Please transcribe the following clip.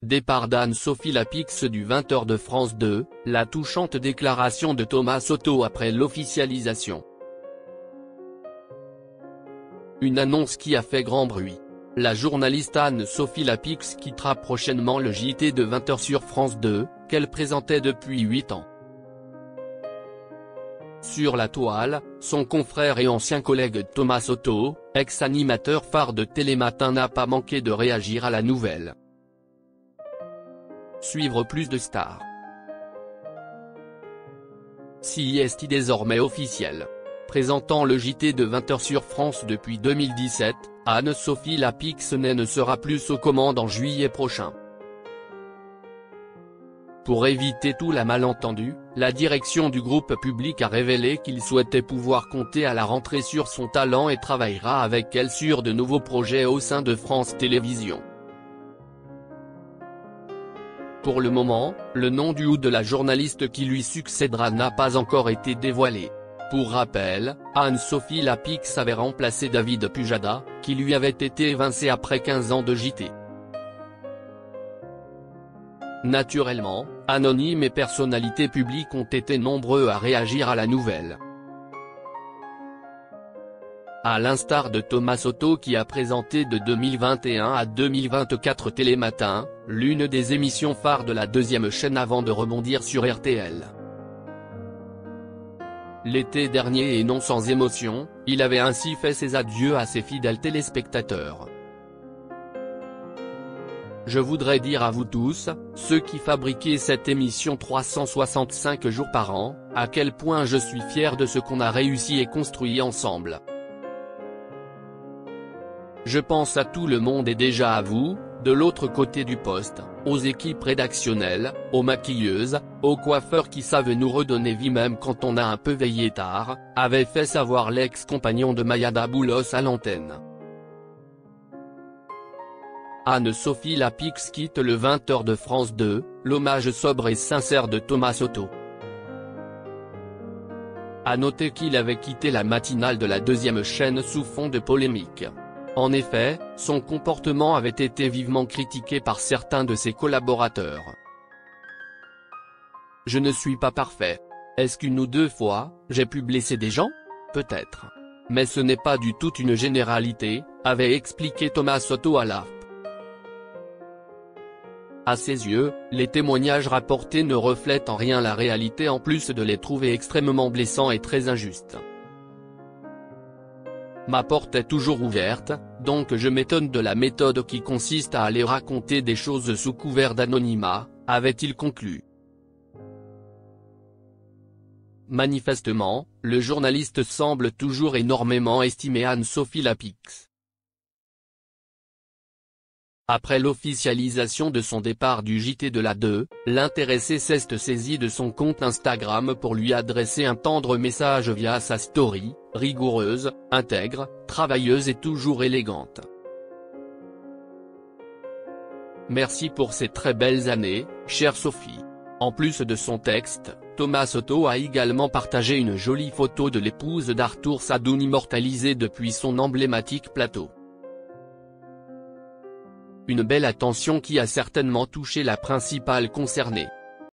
Départ d'Anne-Sophie Lapix du 20h de France 2, la touchante déclaration de Thomas Soto après l'officialisation. Une annonce qui a fait grand bruit. La journaliste Anne-Sophie Lapix quittera prochainement le JT de 20h sur France 2, qu'elle présentait depuis 8 ans. Sur la toile, son confrère et ancien collègue Thomas Soto, ex-animateur phare de Télématin, n'a pas manqué de réagir à la nouvelle. Suivre plus de stars. Si est désormais officiel. Présentant le JT de 20h sur France depuis 2017, Anne-Sophie Lapix ne sera plus aux commandes en juillet prochain. Pour éviter tout la malentendu, la direction du groupe Public a révélé qu'il souhaitait pouvoir compter à la rentrée sur son talent et travaillera avec elle sur de nouveaux projets au sein de France Télévisions. Pour le moment, le nom du ou de la journaliste qui lui succédera n'a pas encore été dévoilé. Pour rappel, Anne-Sophie Lapix avait remplacé David Pujada, qui lui avait été évincé après 15 ans de JT. Naturellement, anonymes et personnalités publiques ont été nombreux à réagir à la nouvelle. À l'instar de Thomas Soto qui a présenté de 2021 à 2024 Télématin, l'une des émissions phares de la deuxième chaîne avant de rebondir sur RTL. L'été dernier et non sans émotion, il avait ainsi fait ses adieux à ses fidèles téléspectateurs. Je voudrais dire à vous tous, ceux qui fabriquez cette émission 365 jours par an, à quel point je suis fier de ce qu'on a réussi et construit ensemble. Je pense à tout le monde et déjà à vous, de l'autre côté du poste, aux équipes rédactionnelles, aux maquilleuses, aux coiffeurs qui savent nous redonner vie même quand on a un peu veillé tard, avait fait savoir l'ex-compagnon de Mayada Boulos à l'antenne. Anne-Sophie Lapix quitte le 20h de France 2, l'hommage sobre et sincère de Thomas Soto. À noter qu'il avait quitté la matinale de la deuxième chaîne sous fond de polémique. En effet, son comportement avait été vivement critiqué par certains de ses collaborateurs. Je ne suis pas parfait. Est-ce qu'une ou deux fois, j'ai pu blesser des gens? Peut-être. Mais ce n'est pas du tout une généralité, avait expliqué Thomas Soto à l'AFP. À ses yeux, les témoignages rapportés ne reflètent en rien la réalité en plus de les trouver extrêmement blessants et très injustes. Ma porte est toujours ouverte, donc je m'étonne de la méthode qui consiste à aller raconter des choses sous couvert d'anonymat, avait-il conclu. Manifestement, le journaliste semble toujours énormément estimer Anne-Sophie Lapix. Après l'officialisation de son départ du JT de la 2, l'intéressé s'est saisi de son compte Instagram pour lui adresser un tendre message via sa story, rigoureuse, intègre, travailleuse et toujours élégante. Merci pour ces très belles années, chère Sophie. En plus de son texte, Thomas Soto a également partagé une jolie photo de l'épouse d'Arthur Sadoun immortalisée depuis son emblématique plateau. Une belle attention qui a certainement touché la principale concernée.